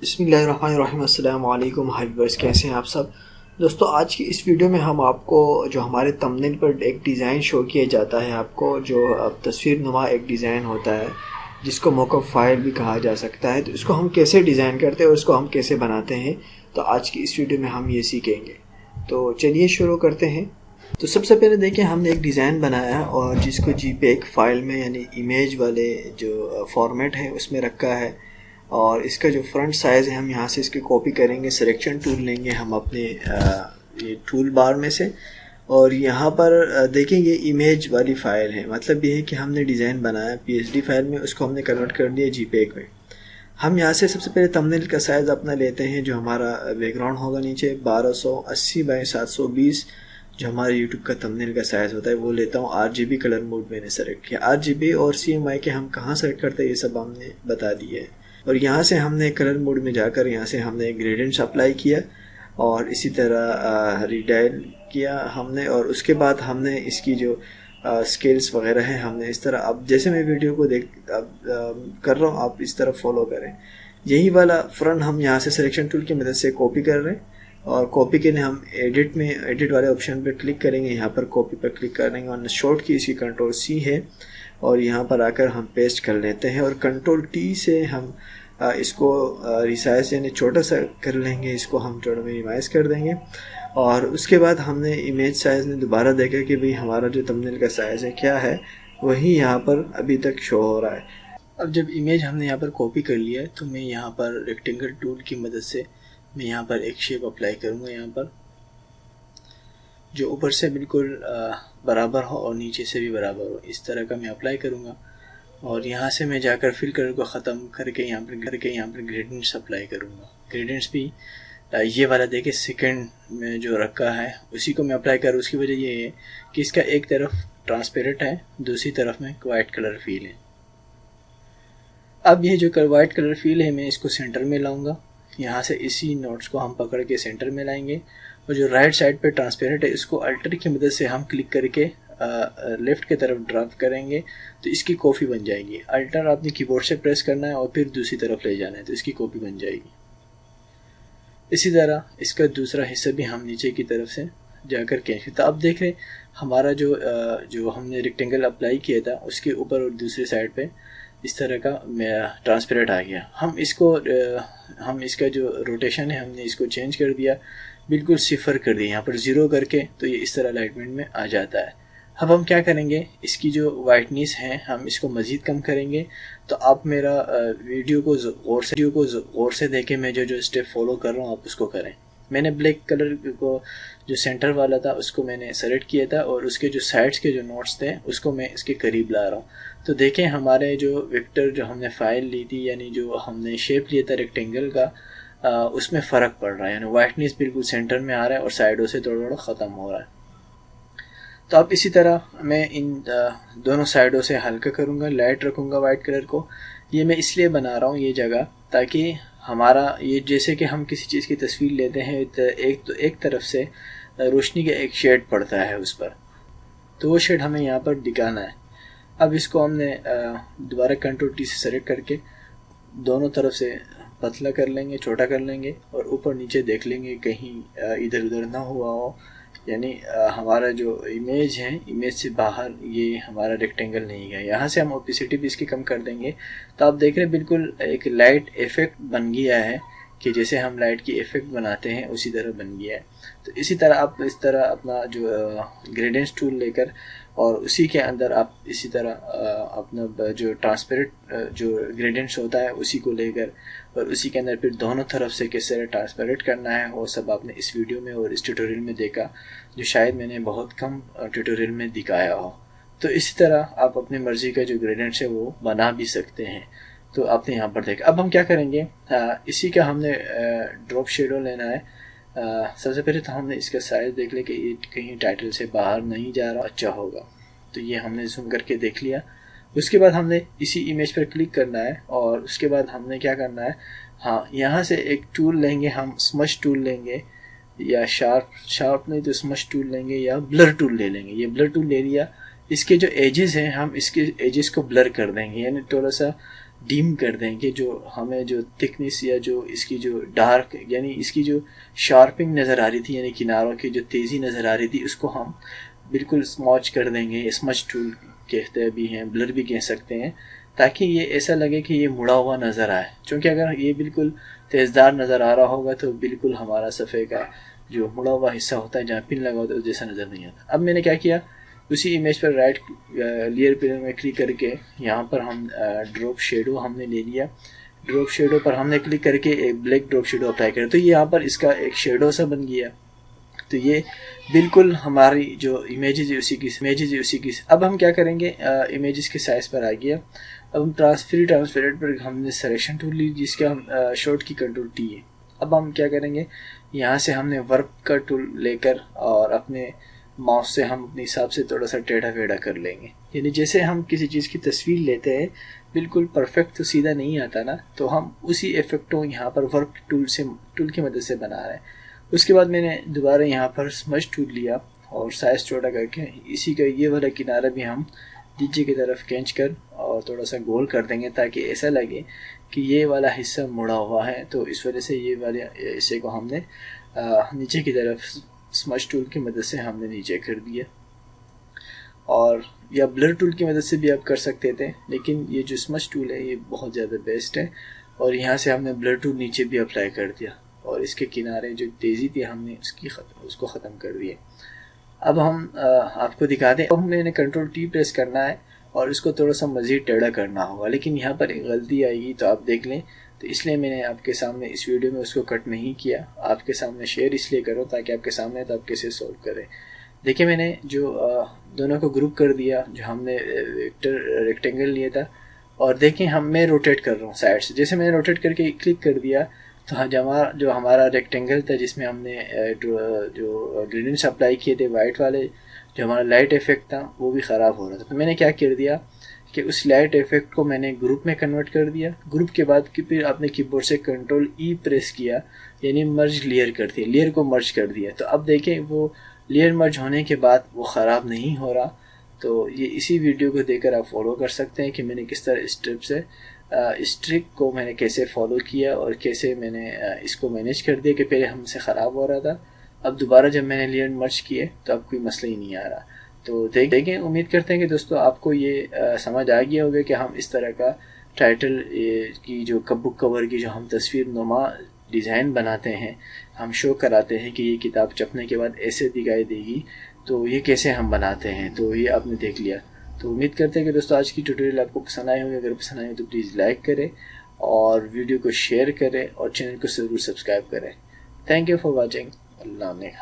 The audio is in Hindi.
बिस्मिल्लाहिर्रहमानिर्रहीम। अस्सलाम वालेकुम हाय व्यूअर्स, कैसे हैं आप सब दोस्तों। आज की इस वीडियो में हम आपको जो हमारे थंबनेल पर एक डिज़ाइन शो किया जाता है, आपको जो तस्वीर नुमा एक डिज़ाइन होता है जिसको मौकूफ़ फ़ाइल भी कहा जा सकता है, तो इसको हम कैसे डिज़ाइन करते हैं और इसको हम कैसे बनाते हैं, तो आज की इस वीडियो में हम ये सीखेंगे। तो चलिए शुरू करते हैं। तो सबसे पहले देखिए, हमने एक डिज़ाइन बनाया और जिसको JPEG फाइल में यानी इमेज वाले जो फॉर्मेट है उसमें रखा है। और इसका जो फ्रंट साइज़ है हम यहाँ से इसकी कॉपी करेंगे, सिलेक्शन टूल लेंगे हम अपने ये टूल बार में से, और यहाँ पर देखेंगे इमेज वाली फ़ाइल है। मतलब ये है कि हमने डिज़ाइन बनाया PSD फाइल में, उसको हमने कन्वर्ट कर दिया JPEG में। हम यहाँ से सबसे पहले थंबनेल का साइज़ अपना लेते हैं, जो हमारा बैकग्राउंड होगा नीचे 1280 बाई 720, जो हमारे YouTube का थंबनेल का साइज़ होता है वो लेता हूँ। RGB कलर मोड मैंने सेलेक्ट किया। RGB और CMY के हम कहाँ सेलेक्ट करते हैं ये सब हमने बता दिए है। और यहाँ से हमने कलर मोड में जाकर यहाँ से हमने ग्रेडियंट्स अप्लाई किया और इसी तरह रिडायल किया हमने, और उसके बाद हमने इसकी जो स्केल्स वगैरह हैं हमने इस तरह, अब जैसे मैं वीडियो को कर रहा हूँ आप इस तरह फॉलो करें। यही वाला फ्रंट हम यहाँ से सिलेक्शन टूल की मदद से कॉपी कर रहे हैं, और कॉपी के लिए हम एडिट वाले ऑप्शन पर क्लिक करेंगे, यहाँ पर कॉपी पर क्लिक करेंगे और शॉर्ट की इसकी Ctrl+C है, और यहाँ पर आकर हम पेस्ट कर लेते हैं। और Ctrl+T से हम इसको रिसाइज यानी छोटा सा कर लेंगे, इसको हम थोड़ा मिनिमाइज़ कर देंगे। और उसके बाद हमने इमेज साइज़ में दोबारा देखा कि भाई हमारा जो थंबनेल का साइज़ है क्या है, वही यहाँ पर अभी तक शो हो रहा है। अब जब इमेज हमने यहाँ पर कॉपी कर लिया है तो मैं यहाँ पर रेक्टेंगल टूल की मदद से मैं यहाँ पर एक शेप अप्लाई करूँगा, यहाँ पर जो ऊपर से बिल्कुल बराबर हो और नीचे से भी बराबर हो, इस तरह का मैं अप्लाई करूँगा। और यहाँ से मैं जाकर फिल कलर को ख़त्म करके यहाँ पर ग्रेडियंट्स अप्लाई करूँगा। ग्रेडियंट्स भी ये वाला देखे सेकंड में जो रखा है उसी को मैं अप्लाई करूँ। उसकी वजह ये है कि इसका एक तरफ ट्रांसपेरेंट है, दूसरी तरफ में वाइट कलर फील है। अब ये जो वाइट कलर फील है मैं इसको सेंटर में लाऊंगा। यहाँ से इसी नोट्स को हम पकड़ के सेंटर में लाएंगे, और जो राइट साइड पे ट्रांसपेरेंट है इसको अल्टर की मदद से हम क्लिक करके लेफ़्ट की तरफ ड्रॉप करेंगे तो इसकी कॉपी बन जाएगी। अल्टर आपने कीबोर्ड से प्रेस करना है और फिर दूसरी तरफ ले जाना है तो इसकी कॉपी बन जाएगी। इसी तरह इसका दूसरा हिस्सा भी हम नीचे की तरफ से जाकर खींचते। तो अब देख रहे हमारा जो हमने रेक्टेंगल अप्लाई किया था उसके ऊपर और दूसरी साइड पे इस तरह का ट्रांसपेरेंट आ गया। हम इसका जो रोटेशन है हमने इसको चेंज कर दिया, बिल्कुल 0 कर दिया, यहाँ पर 0 करके, तो ये इस तरह अलाइनमेंट में आ जाता है। अब हम क्या करेंगे, इसकी जो वाइटनेस है हम इसको मज़ीद कम करेंगे। तो आप मेरा वीडियो को गौर से देखें, मैं जो स्टेप फॉलो कर रहा हूँ आप उसको करें। मैंने ब्लैक कलर को जो सेंटर वाला था उसको मैंने सेलेक्ट किया था, और उसके जो साइड्स के जो नोट्स थे उसको मैं इसके करीब ला रहा हूँ। तो देखें हमारे जो वेक्टर जो हमने फ़ाइल ली थी, यानी जो हमने शेप लिया था रेक्टेंगल का, उसमें फ़र्क पड़ रहा है, यानी वाइटनेस बिल्कुल सेंटर में आ रहा है और साइडों से थोड़ा थोड़ा ख़त्म हो रहा है। तो अब इसी तरह मैं इन दोनों साइडों से हल्का करूँगा, लाइट रखूँगा वाइट कलर को। ये मैं इसलिए बना रहा हूँ ये जगह, ताकि हमारा ये जैसे कि हम किसी चीज़ की तस्वीर लेते हैं एक तरफ से रोशनी का एक शेड पड़ता है उस पर, तो वो शेड हमें यहाँ पर दिखाना है। अब इसको हमने दोबारा Ctrl+T से सेलेक्ट करके दोनों तरफ से पतला कर लेंगे, छोटा कर लेंगे, और ऊपर नीचे देख लेंगे कहीं इधर उधर ना हुआ हो, यानी हमारा जो इमेज है इमेज से बाहर ये हमारा रेक्टेंगल नहीं गया। यहाँ से हम ओपेसिटी भी इसकी कम कर देंगे। तो आप देख रहे हैं बिल्कुल एक लाइट इफ़ेक्ट बन गया है, कि जैसे हम लाइट की इफ़ेक्ट बनाते हैं उसी तरह बन गया है। तो इसी तरह आप इस तरह अपना जो ग्रेडियंट्स टूल लेकर और उसी के अंदर आप इसी तरह अपना जो ट्रांसपेरेंट जो ग्रेडियंट्स होता है उसी को लेकर और उसी के अंदर फिर दोनों तरफ से किस तरह ट्रांसपेरेंट करना है वो सब आपने इस वीडियो में और इस ट्यूटोरियल में देखा, जो शायद मैंने बहुत कम ट्यूटोरियल में दिखाया हो। तो इसी तरह आप अपनी मर्ज़ी का जो ग्रेडियंट्स है वो बना भी सकते हैं। तो आपने यहाँ पर देखा। अब हम क्या करेंगे, इसी का हमने ड्रॉप शेडो लेना है। सबसे पहले तो हमने इसका साइज़ देख लिया कि ये कहीं टाइटल से बाहर नहीं जा रहा, अच्छा होगा। तो ये हमने जूम करके देख लिया। उसके बाद हमने इसी इमेज पर क्लिक करना है, और उसके बाद हमने क्या करना है, हाँ यहाँ से एक टूल लेंगे, हम स्मश टूल लेंगे, या शार्प नहीं तो स्मश टूल लेंगे, या ब्लर टूल ले लेंगे। ये ब्लर टूल ले लिया, इसके जो एजेस हैं हम इसके एजेस को ब्लर कर देंगे, यानी थोड़ा सा डीम कर दें कि जो हमें जो थिकनेस या जो इसकी जो डार्क यानी इसकी जो शार्पिंग नज़र आ रही थी, यानी किनारों की जो तेज़ी नज़र आ रही थी, उसको हम बिल्कुल स्मॉच कर देंगे। स्मच टूल कहते भी हैं, ब्लर भी कह सकते हैं, ताकि ये ऐसा लगे कि ये मुड़ा हुआ नज़र आए। क्योंकि अगर ये बिल्कुल तेज़दार नज़र आ रहा होगा तो बिल्कुल हमारा सफ़े का जो मुड़ा हुआ हिस्सा होता है, जहाँ पिन लगा होता है, उस जैसा नज़र नहीं आता। अब मैंने क्या किया, उसी इमेज पर राइट लेयर पिलर में क्लिक करके यहाँ पर हम ड्रॉप शेडो हमने ले लिया। ड्रॉप शेडो पर हमने क्लिक करके एक ब्लैक ड्रॉप शेडो अप्लाई करें, तो ये यहाँ पर इसका एक शेडो सा बन गया। तो ये बिल्कुल हमारी जो इमेजेस है उसी की। अब हम क्या करेंगे, इमेजेस के साइज़ पर आ गया। अब हम ट्रांसपेरेंट पर हमने सिलेक्शन टूल ली, जिसका हम शॉर्ट की कंट्रोल टी है। अब हम क्या करेंगे, यहाँ से हमने वर्क का टूल लेकर और अपने माउस से हम अपने हिसाब से थोड़ा सा टेढ़ा वेढ़ा कर लेंगे। यानी जैसे हम किसी चीज़ की तस्वीर लेते हैं, बिल्कुल परफेक्ट तो सीधा नहीं आता ना, तो हम उसी इफेक्ट को यहाँ पर वर्क टूल की मदद से बना रहे हैं। उसके बाद मैंने दोबारा यहाँ पर स्मच टूल लिया और साइज़ छोटा करके इसी का ये वाला किनारा भी हम नीचे की तरफ खींच कर और थोड़ा सा गोल कर देंगे, ताकि ऐसा लगे कि ये वाला हिस्सा मुड़ा हुआ है। तो इस वजह से ये वाले हिस्से को हमने नीचे की तरफ स्मच टूल की मदद से हमने नीचे कर दिया, और या ब्लर टूल की मदद से भी आप कर सकते थे, लेकिन ये जो स्मच टूल है ये बहुत ज़्यादा बेस्ट है। और यहाँ से हमने ब्लर टूल नीचे भी अप्लाई कर दिया और इसके किनारे जो तेज़ी थी हमने उसको ख़त्म कर दिया। अब हम आपको दिखा दें, अब हमने कंट्रोल टी प्रेस करना है और इसको थोड़ा सा मज़ीद टेढ़ा करना होगा, लेकिन यहाँ पर एक गलती आएगी, तो आप देख लें। तो इसलिए मैंने आपके सामने इस वीडियो में उसको कट नहीं किया, आपके सामने शेयर इसलिए करो ताकि आपके सामने तो आप कैसे सोल्व करें। देखिए मैंने जो दोनों को ग्रुप कर दिया, जो हमने रेक्टेंगल लिया था, और देखें मैं रोटेट कर रहा हूँ साइड से। जैसे मैंने रोटेट करके क्लिक कर दिया तो जो हमारा रेक्टेंगल था जिसमें हमने जो ग्रेडियंट्स अप्लाई किए थे वाइट वाले, जो हमारा लाइट इफेक्ट था वो भी ख़राब हो रहा था। तो मैंने क्या कर दिया कि उस लाइट इफेक्ट को मैंने ग्रुप में कन्वर्ट कर दिया। ग्रुप के बाद फिर आपने कीबोर्ड से कंट्रोल ई प्रेस किया, यानी मर्ज लेयर कर दिया, लेयर को मर्ज कर दिया। तो अब देखें वो लेयर मर्ज होने के बाद वो ख़राब नहीं हो रहा। तो ये इसी वीडियो को देखकर आप फॉलो कर सकते हैं कि मैंने किस तरह स्टेप्स है इस ट्रिक को मैंने कैसे फॉलो किया और कैसे मैंने इसको मैनेज कर दिया कि पहले हमसे ख़राब हो रहा था, अब दोबारा जब मैंने लेयर मर्ज किए तो अब कोई मसला ही नहीं आ रहा। तो देखें, उम्मीद करते हैं कि दोस्तों आपको ये समझ आ गया होगा कि हम इस तरह का टाइटल की जो बुक कवर की जो हम तस्वीर नुमा डिज़ाइन बनाते हैं, हम शो कराते हैं कि ये किताब छपने के बाद ऐसे दिखाई देगी, तो ये कैसे हम बनाते हैं। तो ये आपने देख लिया। तो उम्मीद करते हैं कि दोस्तों आज की ट्यूटोरियल आपको पसंद आई होगी। अगर पसंद आई हो तो प्लीज़ लाइक करें और वीडियो को शेयर करें और चैनल को ज़रूर सब्सक्राइब करें। Thank you for watching. Allah ने